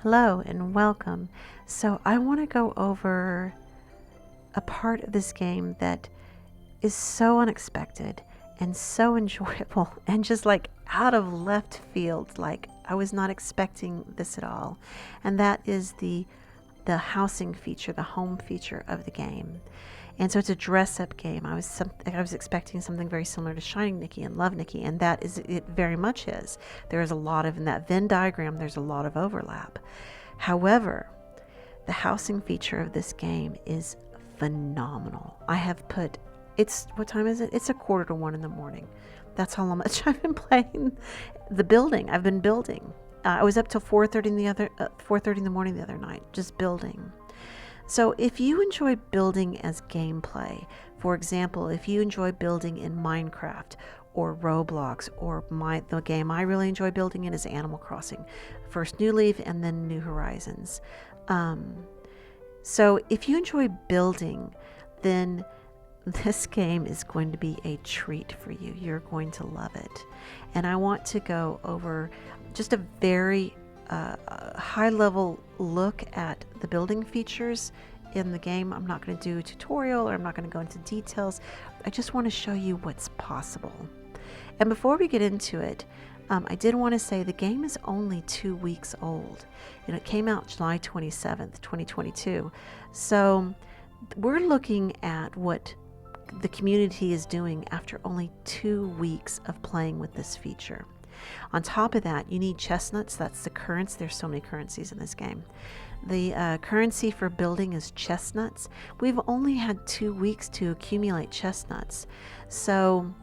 Hello and welcome. So I want to go over a part of this game that is so unexpected and so enjoyable and just like out of left field. Like I was not expecting this at all. And that is the housing feature, the home feature of the game. And so it's a dress-up game. I was expecting something very similar to Shining Nikki and Love Nikki, and that is it very much is. There is a lot of in that Venn diagram. There's a lot of overlap. However, the housing feature of this game is phenomenal. I have put it's what time is it? It's 1:45 in the morning. That's how much I've been playing the building. I've been building. I was up till 4:30 in the morning the other night, just building. So if you enjoy building as gameplay, for example, if you enjoy building in Minecraft or Roblox or the game I really enjoy building in is Animal Crossing, first New Leaf and then New Horizons. So if you enjoy building, then this game is going to be a treat for you. You're going to love it. And I want to go over just a very high level look at the building features in the game. I'm not going to do a tutorial or I'm not going to go into details. I just want to show you what's possible. And before we get into it, I did want to say the game is only 2 weeks old. And it came out July 27th, 2022. So we're looking at what the community is doing after only 2 weeks of playing with this feature. On top of that, you need chestnuts. That's the currency. There's so many currencies in this game. The currency for building is chestnuts. We've only had 2 weeks to accumulate chestnuts. So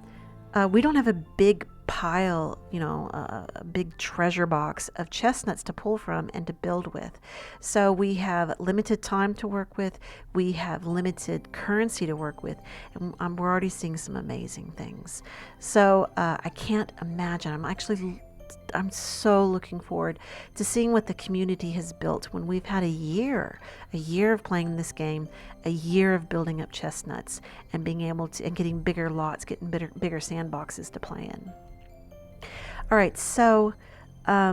we don't have a big pile, a big treasure box of chestnuts to pull from and to build with. So we have limited time to work with. We have limited currency to work with. And we're already seeing some amazing things. So I can't imagine. I'm so looking forward to seeing what the community has built when we've had a year of playing this game, a year of building up chestnuts and being able to, and getting bigger lots, getting bigger sandboxes to play in. All right, so I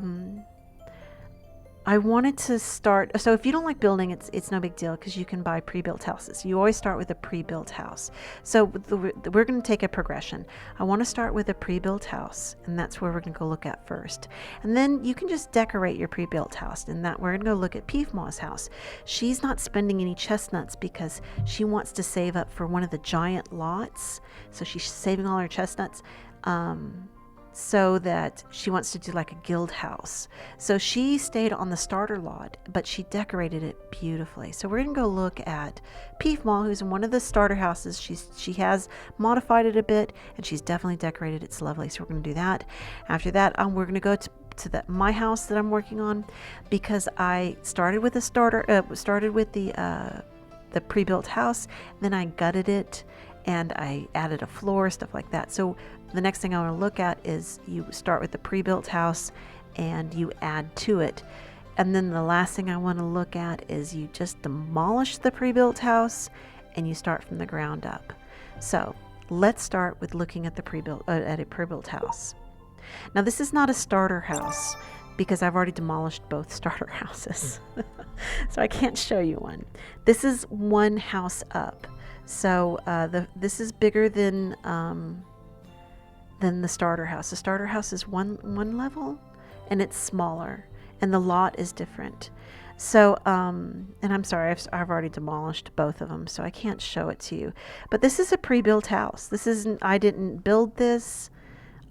wanted to start. So if you don't like building, it's no big deal because you can buy pre-built houses. You always start with a pre-built house. So we're going to take a progression. I want to start with a pre-built house, and that's where we're going to go look at first. And then you can just decorate your pre-built house, and that we're going to go look at Peefmaw's house. She's not spending any chestnuts because she wants to save up for one of the giant lots. So she's saving all her chestnuts. So that she wants to do like a guild house. So she stayed on the starter lot, but she decorated it beautifully. So we're gonna go look at Peefmaw, who's in one of the starter houses. She has modified it a bit, and she's definitely decorated. It's lovely. So we're gonna do that. After that, we're gonna go to my house that I'm working on, because I started with the pre-built house, then I gutted it and I added a floor, stuff like that. So the next thing I want to look at is you start with the pre-built house and you add to it. And then the last thing I want to look at is you just demolish the pre-built house and you start from the ground up. So let's start with looking at a pre-built house. Now this is not a starter house because I've already demolished both starter houses. So I can't show you one. This is one house up. So this is bigger than the starter house. The starter house is one level, and it's smaller, and the lot is different. So, and I'm sorry, I've already demolished both of them, so I can't show it to you. But this is a pre-built house. This isn't. I didn't build this.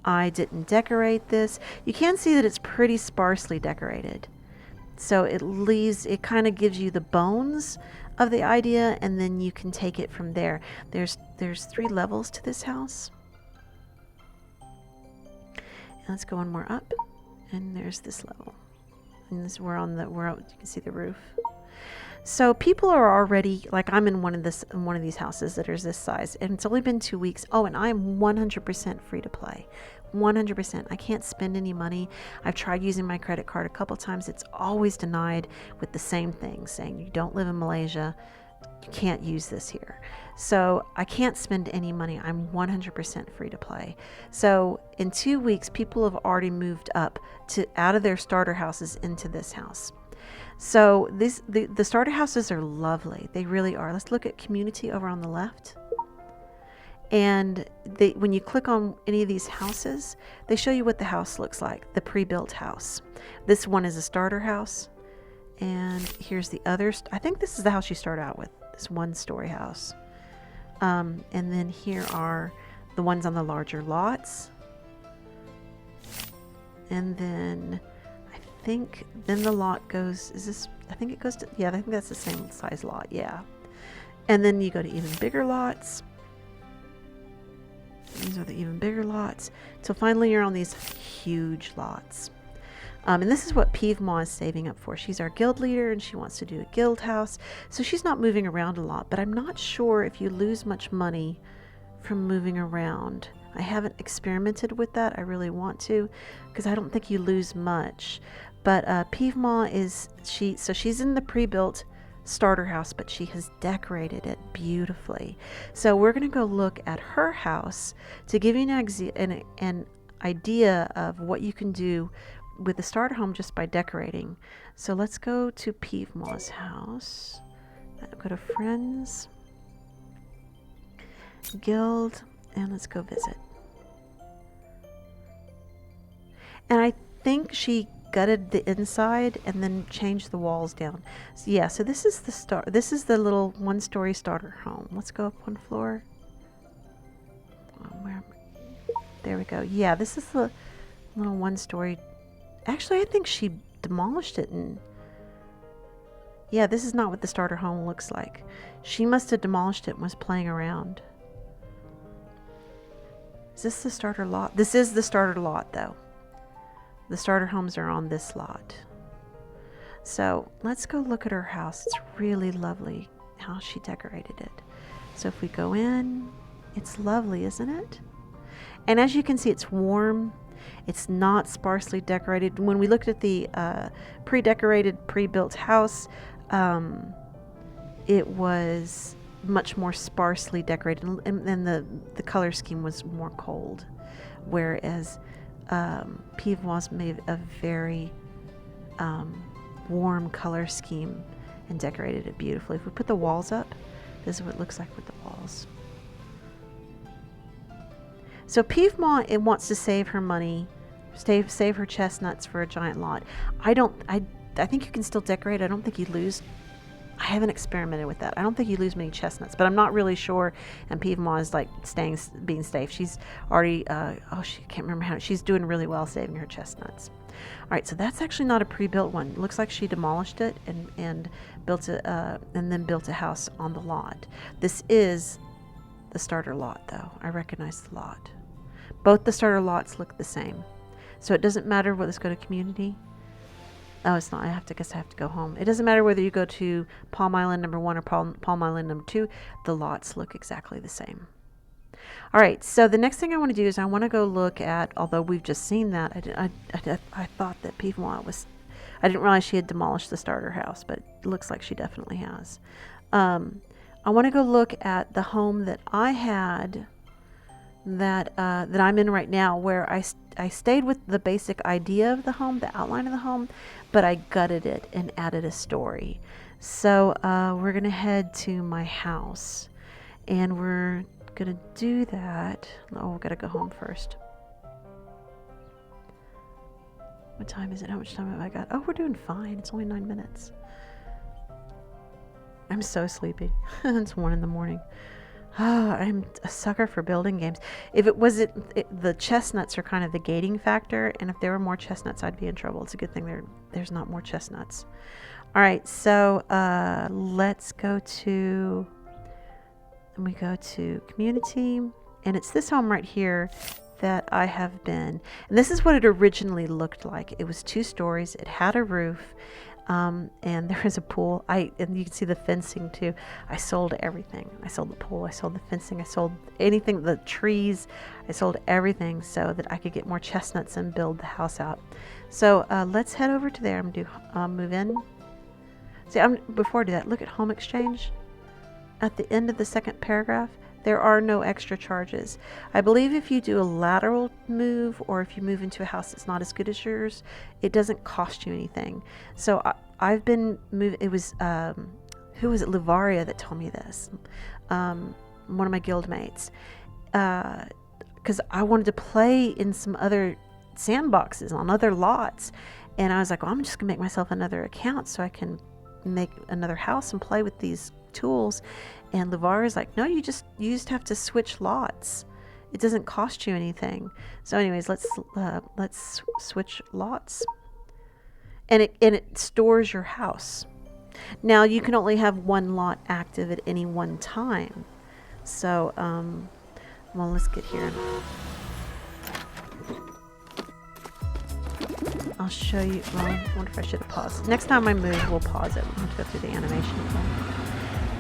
I didn't decorate this. You can see that it's pretty sparsely decorated. So it kind of gives you the bones of the idea, and then you can take it from there. There's 3 levels to this house. And let's go one more up, and there's this level. And this you can see the roof. So people are already, like, I'm in one of these houses that is this size, and it's only been 2 weeks. Oh, and I'm 100% free to play. 100%. I can't spend any money. I've tried using my credit card a couple times. It's always denied with the same thing, saying you don't live in Malaysia, you can't use this here. So I can't spend any money. I'm 100% free to play. So in 2 weeks, people have already moved up out of their starter houses into this house. So the starter houses are lovely. They really are. Let's look at community over on the left. And when you click on any of these houses, they show you what the house looks like, the pre-built house. This one is a starter house. And here's the other. I think this is the house you start out with, this one-story house. And then here are the ones on the larger lots. And then I think then the lot goes, I think it goes to, yeah, I think that's the same size lot, yeah. And then you go to even bigger lots. These are the even bigger lots. So finally you're on these huge lots. And this is what Peevemaw is saving up for. She's our guild leader and she wants to do a guild house. So she's not moving around a lot, but I'm not sure if you lose much money from moving around. I haven't experimented with that. I really want to, because I don't think you lose much. But Peevemaw she's in the pre-built starter house, but she has decorated it beautifully. So we're going to go look at her house to give you an idea of what you can do with the starter home just by decorating. So let's go to Peevemaw's house. Go to Friends, Guild, and let's go visit. And I think she gutted the inside and then changed the walls down. So yeah, so this is the little one-story starter home. Let's go up one floor. There we go. Yeah, this is the little one-story. Actually, I think she demolished it, and yeah, this is not what the starter home looks like. She must have demolished it and was playing around. Is this the starter lot? This is the starter lot, though. The starter homes are on this lot. So let's go look at her house. It's really lovely how she decorated it. So if we go in, it's lovely, isn't it? And as you can see, it's warm. It's not sparsely decorated. When we looked at the pre-decorated, pre-built house, it was much more sparsely decorated, and the color scheme was more cold. Whereas Peevemaw's made a very warm color scheme and decorated it beautifully. If we put the walls up, this is what it looks like with the walls. So Peevemaw, it wants to save her money, save her chestnuts for a giant lot. I think you can still decorate. I don't think you lose. I haven't experimented with that. I don't think you lose many chestnuts, but I'm not really sure. And Peevemaw is like being safe. She's already, she can't remember how. She's doing really well saving her chestnuts. All right, so that's actually not a pre-built one. It looks like she demolished it and built and then built a house on the lot. This is the starter lot, though. I recognize the lot. Both the starter lots look the same, so it doesn't matter whether let's go to community. Oh, it's not. I guess I have to go home. It doesn't matter whether you go to Palm Island number 1 or Palm Island number 2. The lots look exactly the same. All right, so the next thing I want to do is I want to go look at, although we've just seen that, I thought that Peevemaw I didn't realize she had demolished the starter house, but it looks like she definitely has. I want to go look at the home that I had that I'm in right now, where I stayed with the basic idea of the home, the outline of the home, but I gutted it and added a story. So we're going to head to my house, and we're going to do that. Oh, we've got to go home first. What time is it? How much time have I got? Oh, we're doing fine. It's only 9 minutes. I'm so sleepy. It's 1 in the morning. Oh, I'm a sucker for building games. If it was the chestnuts are kind of the gating factor, and if there were more chestnuts, I'd be in trouble. It's a good thing there's not more chestnuts. All right, so let's go to, and we go to community, and it's this home right here that I have been. And this is what it originally looked like. It was 2 stories. It had a roof. And there is a pool. And you can see the fencing too. I sold everything. I sold the pool. I sold the fencing. I sold anything, the trees. I sold everything so that I could get more chestnuts and build the house out. So let's head over to there. I'm going to move in. See, before I do that, look at home exchange. At the end of the second paragraph, There are no extra charges. I believe if you do a lateral move or if you move into a house that's not as good as yours, it doesn't cost you anything. So I've been moving. It was, who was it? Livaria that told me this. One of my guildmates. Because I wanted to play in some other sandboxes on other lots. And I was like, well, I'm just going to make myself another account so I can make another house and play with these tools. And Livaria's like, no, you just have to switch lots. It doesn't cost you anything. So anyways, let's switch lots. And it stores your house. Now you can only have one lot active at any one time. So, well, let's get here. I'll show you. Well, I wonder if I should have paused. Next time I move, we'll pause it. We'll have to go through the animation again.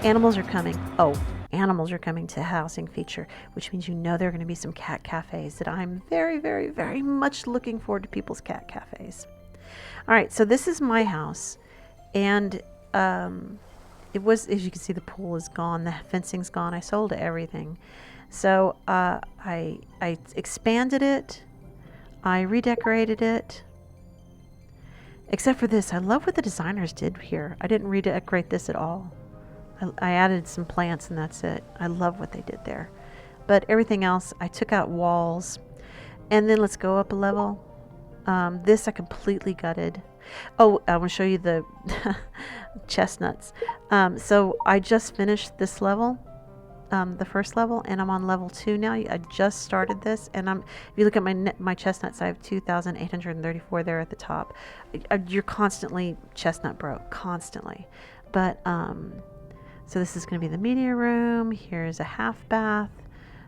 Animals are coming. Oh, animals are coming to housing feature, which means there are going to be some cat cafes that I'm very, very, very much looking forward to people's cat cafes. All right, so this is my house, and it was, as you can see, the pool is gone, the fencing's gone. I sold everything, so I expanded it, I redecorated it. Except for this, I love what the designers did here. I didn't redecorate this at all. I added some plants and that's it. I love what they did there. But everything else, I took out walls. And then let's go up a level. This I completely gutted. Oh, I want to show you the chestnuts. So I just finished this level, the first level, and I'm on level 2 now. I just started this, and if you look at my chestnuts, I have 2,834 there at the top. You're constantly chestnut broke, constantly. But so this is going to be the media room. Here's a half bath.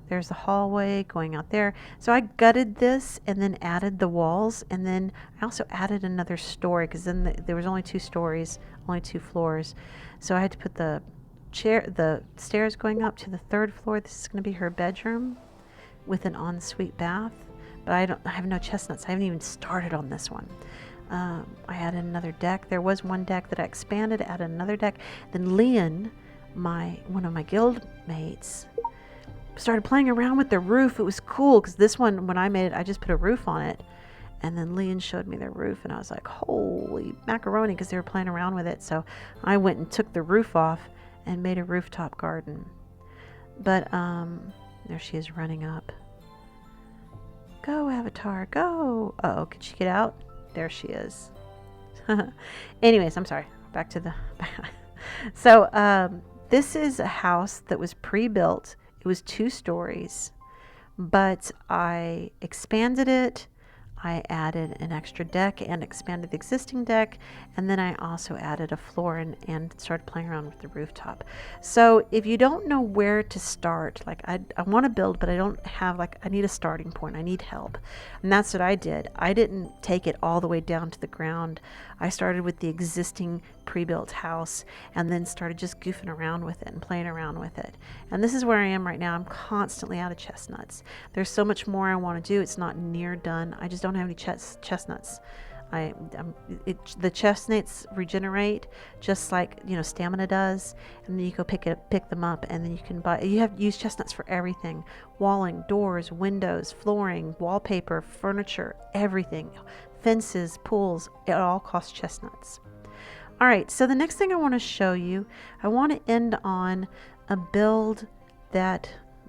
There's the hallway going out there. So I gutted this and then added the walls, and then I also added another story because then there was only 2 stories, only 2 floors. So I had to put the stairs going up to the 3rd floor. This is going to be her bedroom with an ensuite bath. But I have no chestnuts. I haven't even started on this one. I added another deck. There was one deck that I expanded, added another deck. Then Leon, one of my guild mates, started playing around with the roof. It was cool because this one, when I made it, I just put a roof on it. And then Leon showed me their roof, and I was like, holy macaroni, because they were playing around with it. So I went and took the roof off and made a rooftop garden. But there she is running up. Go, Avatar, go. Uh-oh, can she get out? There she is. Anyways, I'm sorry. Back to the... So this is a house that was pre-built. It was 2 stories, but I expanded it. I added an extra deck and expanded the existing deck, and then I also added a floor and started playing around with the rooftop. So if you don't know where to start, like I want to build, but I don't have, I need a starting point. I need help. And that's what I did. I didn't take it all the way down to the ground. I started with the existing pre-built house and then started just goofing around with it and playing around with it. And this is where I am right now. I'm constantly out of chestnuts. There's so much more I want to do. It's not near done. I just don't have any chestnuts. The chestnuts regenerate just like stamina does, and then you go pick them up, and then you can buy. You have used chestnuts for everything: walling, doors, windows, flooring, wallpaper, furniture, everything, fences, pools. It all costs chestnuts. All right, so the next thing I want to show you, I want to end on a build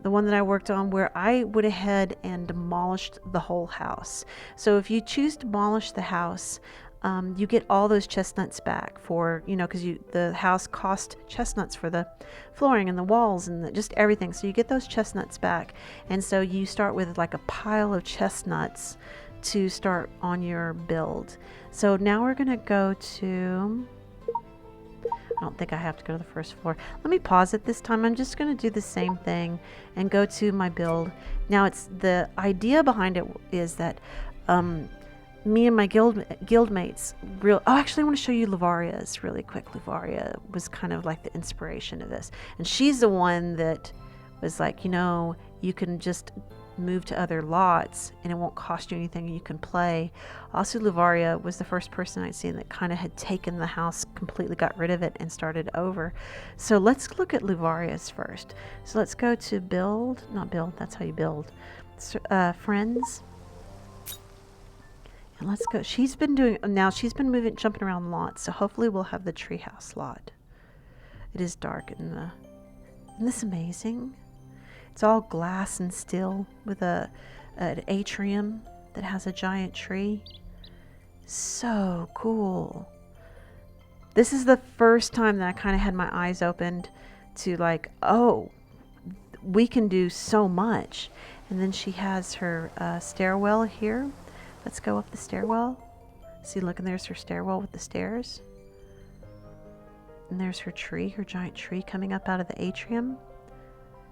the one that I worked on, where I went ahead and demolished the whole house. So if you choose to demolish the house, you get all those chestnuts back for, because the house cost chestnuts for the flooring and the walls and just everything. So you get those chestnuts back. And so you start with a pile of chestnuts to start on your build. So now we're going to go to... I don't think I have to go to the first floor. Let me pause it this time. I'm just going to do the same thing and go to my build. Now, the idea behind it is that me and my guild mates actually I want to show you Livaria's really quick. Livaria was kind of like the inspiration of this. And she's the one that was like, you can just move to other lots and it won't cost you anything and you can play. Also, Luvaria was the first person I'd seen that kind of had taken the house, completely got rid of it and started over. So let's look at Luvaria's first. So let's go to build, not build, that's how you build. Friends. And let's go. She's been moving, jumping around lots. So hopefully we'll have the treehouse lot. It is dark in the, isn't this amazing? It's all glass and steel with an atrium that has a giant tree. So cool. This is the first time that I kind of had my eyes opened to like, oh, we can do so much. And then she has her stairwell here. Let's go up the stairwell. See, look, and there's her stairwell with the stairs. And there's her tree, her giant tree coming up out of the atrium.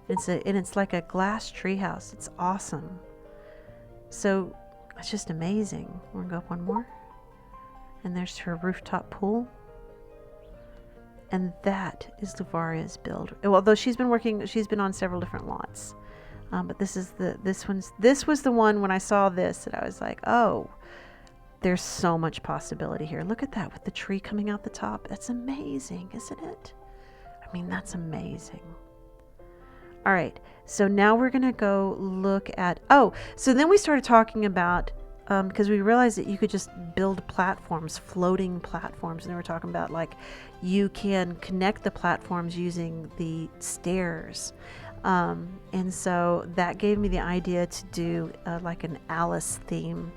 And it's like a glass tree house. It's awesome. So it's just amazing. We're gonna go up one more. And there's her rooftop pool. And that is Luvaria's build. Although she's been on several different lots. But this was the one when I saw this that I was like, oh, there's so much possibility here. Look at that with the tree coming out the top. That's amazing, isn't it? I mean, that's amazing. All right, so now we're gonna go look at, so then we started talking about, because we realized that you could just build platforms, floating platforms, and they were talking about like you can connect the platforms using the stairs. And so that gave me the idea to do like an Alice theme,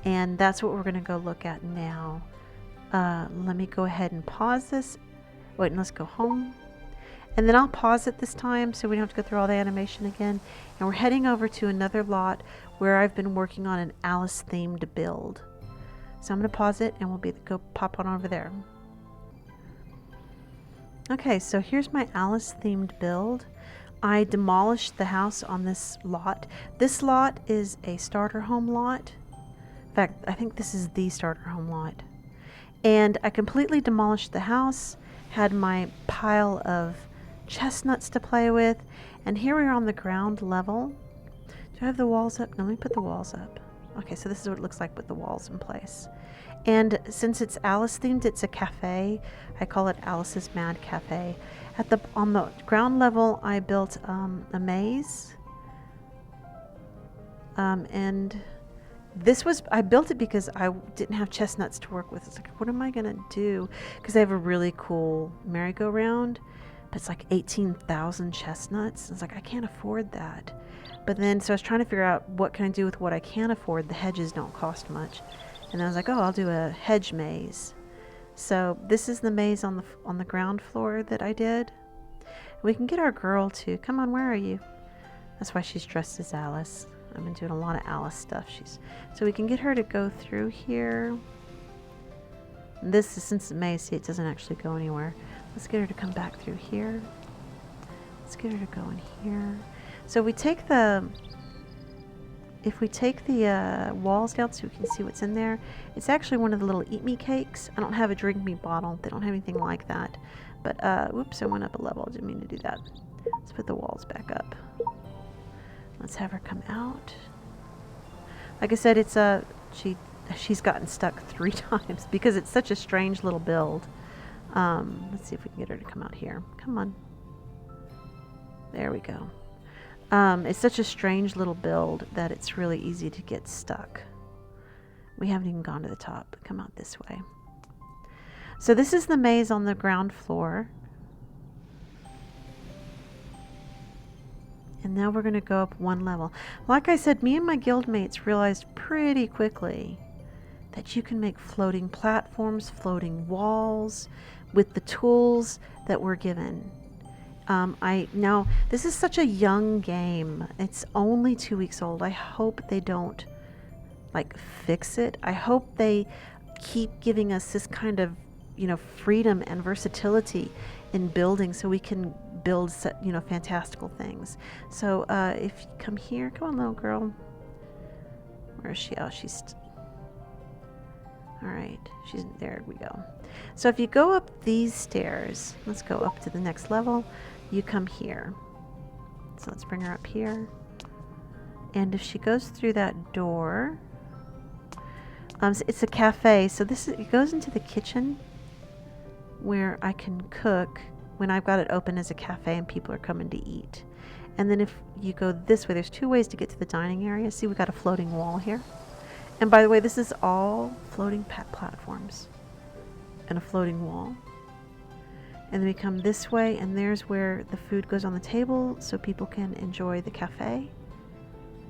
and that's what we're gonna go look at now. Let me go ahead and pause this. Wait, and let's go home. And then I'll pause it this time so we don't have to go through all the animation again. And we're heading over to another lot where I've been working on an Alice themed build. So I'm going to pause it and we'll go pop on over there. Okay, so here's my Alice themed build. I demolished the house on this lot. This lot is a starter home lot. In fact, I think this is the starter home lot. And I completely demolished the house, had my pile of chestnuts to play with, and here we are on the ground level. Do I have the walls up? No, let me put the walls up. Okay, so this is what it looks like with the walls in place. And since it's Alice themed, it's a cafe. I call it Alice's Mad Cafe. On the ground level, I built a maze, and I built it because I didn't have chestnuts to work with. It's like, what am I gonna do? Because I have a really cool merry-go-round. But it's like 18,000 chestnuts. It's like, I can't afford that. But then, so I was trying to figure out what can I do with what I can afford. The hedges don't cost much. And then I was like, oh, I'll do a hedge maze. So this is the maze on the ground floor that I did. We can get our girl to, come on, where are you? That's why she's dressed as Alice. I've been doing a lot of Alice stuff. So we can get her to go through here. And this is, since the maze, see, it doesn't actually go anywhere. Let's get her to come back through here. Let's get her to go in here. So if we take the walls down so we can see what's in there, it's actually one of the little eat me cakes. I don't have a drink me bottle. They don't have anything like that. But whoops, I went up a level. I didn't mean to do that. Let's put the walls back up. Let's have her come out. Like I said, it's she's gotten stuck 3 times because it's such a strange little build. Let's see if we can get her to come out here. Come on. There we go. It's such a strange little build that it's really easy to get stuck. We haven't even gone to the top. Come out this way. So this is the maze on the ground floor. And now we're going to go up one level. Like I said, me and my guildmates realized pretty quickly that you can make floating platforms, floating walls with the tools that we're given. Now this is such a young game. It's only 2 weeks old. I hope they don't like fix it. I hope they keep giving us this kind of, freedom and versatility in building so we can build, fantastical things. So if you come here, come on, little girl. Where is she? Oh, all right, there we go. So if you go up these stairs, let's go up to the next level. You come here. So let's bring her up here. And if she goes through that door, it's a cafe. So it goes into the kitchen where I can cook when I've got it open as a cafe and people are coming to eat. And then if you go this way, there's 2 ways to get to the dining area. See, we got a floating wall here. And by the way, this is all floating platforms and a floating wall. And then we come this way, and there's where the food goes on the table so people can enjoy the cafe.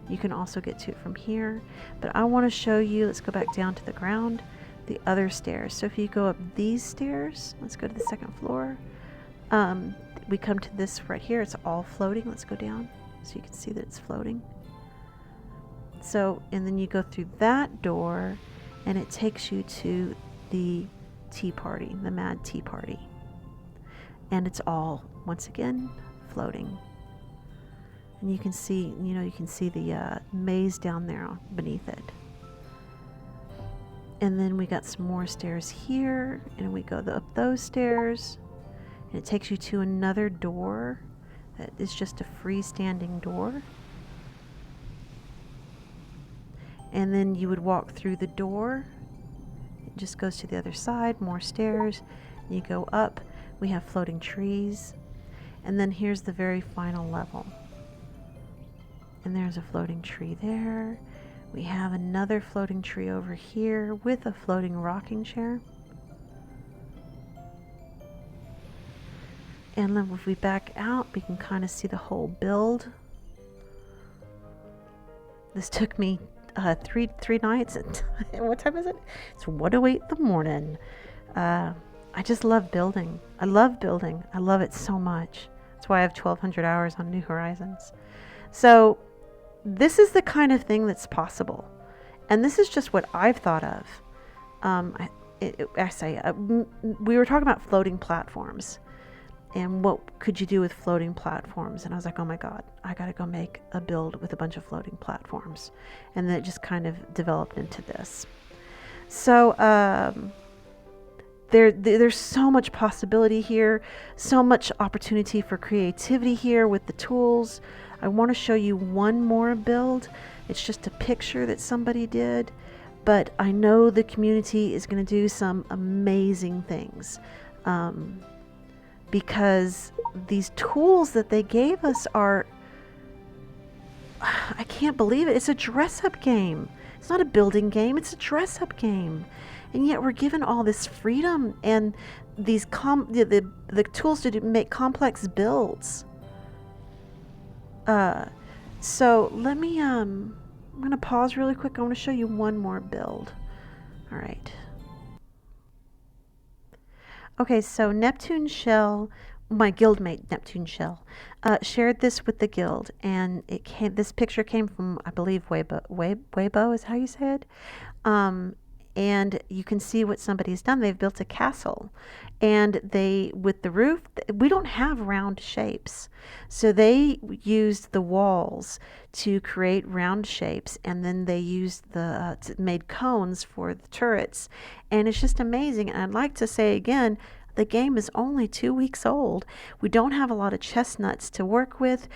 You can also get to it from here. But I want to show you, let's go back down to the ground, the other stairs. So if you go up these stairs, let's go to the second floor. We come to this right here. It's all floating. Let's go down so you can see that it's floating. So, and then you go through that door, and it takes you to the tea party, the Mad Tea Party. And it's all, once again, floating. And you can see, the maze down there beneath it. And then we got some more stairs here, and we go up those stairs, and it takes you to another door that is just a freestanding door. And then you would walk through the door. It just goes to the other side, more stairs. You go up. We have floating trees. And then here's the very final level. And there's a floating tree there. We have another floating tree over here with a floating rocking chair. And then if we back out, we can kind of see the whole build. This took me three nights. What time is it? It's 1:08 in the morning. I just love building. I love building. I love it so much. That's why I have 1,200 hours on New Horizons. So this is the kind of thing that's possible. And this is just what I've thought of. We were talking about floating platforms. And what could you do with floating platforms? And I was like, oh my God, I got to go make a build with a bunch of floating platforms. And then it just kind of developed into this. So there's so much possibility here, so much opportunity for creativity here with the tools. I want to show you one more build. It's just a picture that somebody did, but I know the community is going to do some amazing things. Because these tools that they gave us are, I can't believe it. It's a dress-up game. It's not a building game. It's a dress-up game. And yet we're given all this freedom and these the tools to make complex builds. So let me, I'm going to pause really quick. I want to show you one more build. All right. Okay, so Neptune Shell, my guildmate Neptune Shell, shared this with the guild, and this picture came from, I believe, Weibo is how you say it. And you can see what somebody's done. They've built a castle, and with the roof, we don't have round shapes. So they used the walls to create round shapes, and then they used made cones for the turrets. And it's just amazing. And I'd like to say again, the game is only 2 weeks old. We don't have a lot of chestnuts to work with.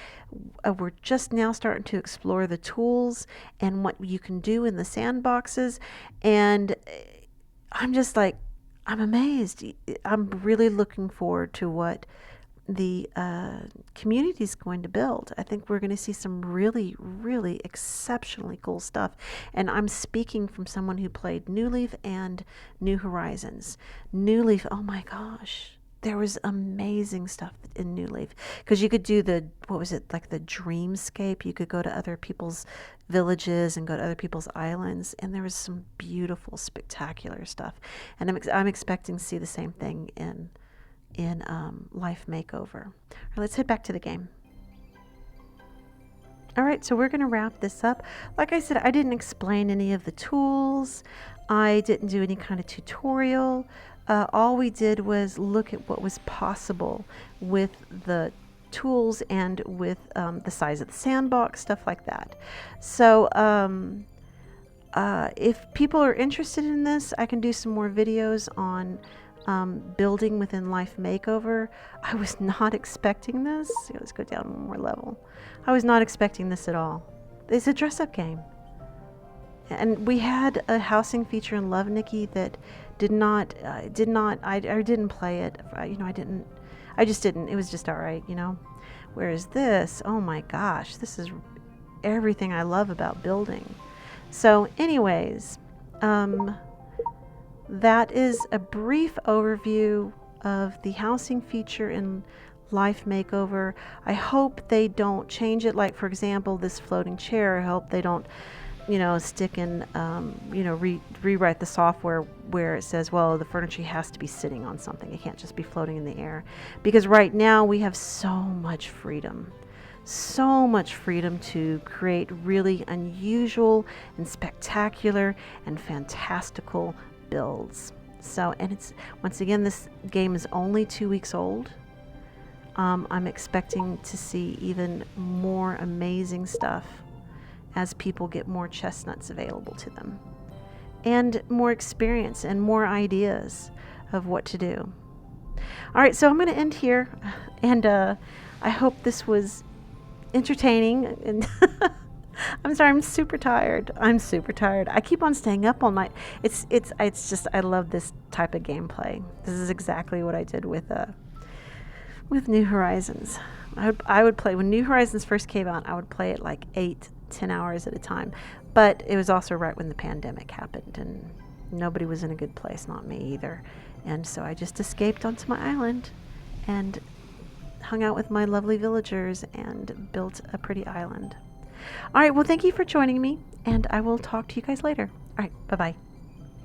We're just now starting to explore the tools and what you can do in the sandboxes. And I'm just like, I'm amazed. I'm really looking forward to what the community is going to build. I think we're going to see some really, really exceptionally cool stuff. And I'm speaking from someone who played New Leaf and New Horizons. New Leaf, oh my gosh, there was amazing stuff in New Leaf, because you could do the dreamscape. You could go to other people's villages and go to other people's islands, and there was some beautiful, spectacular stuff. And I'm expecting to see the same thing in Life Makeover. All right, let's head back to the game. All right, so we're going to wrap this up. Like I said, I didn't explain any of the tools. I didn't do any kind of tutorial. All we did was look at what was possible with the tools and with the size of the sandbox, stuff like that. So if people are interested in this, I can do some more videos on building within Life Makeover. I was not expecting this. Let's go down one more level. I was not expecting this at all. It's a dress-up game. And we had a housing feature in Love Nikki that I didn't play it. I just didn't. It was just all right, Whereas this, oh my gosh, this is everything I love about building. So anyways, that is a brief overview of the housing feature in Life Makeover. I hope they don't change it. Like, for example, this floating chair, I hope they don't stick in, rewrite the software where it says, well, the furniture has to be sitting on something. It can't just be floating in the air. Because right now we have so much freedom to create really unusual and spectacular and fantastical builds. So, and it's, once again, this game is only 2 weeks old. I'm expecting to see even more amazing stuff as people get more chestnuts available to them, and more experience and more ideas of what to do. All right, so I'm going to end here, and I hope this was entertaining. And I'm sorry, I'm super tired. I keep on staying up all night. It's just, I love this type of gameplay. This is exactly what I did with New Horizons. I would play, when New Horizons first came out, I would play it like 8-10 hours at a time. But it was also right when the pandemic happened, and nobody was in a good place, not me either. And so I just escaped onto my island and hung out with my lovely villagers and built a pretty island. All right, well, thank you for joining me, and I will talk to you guys later. All right, bye-bye.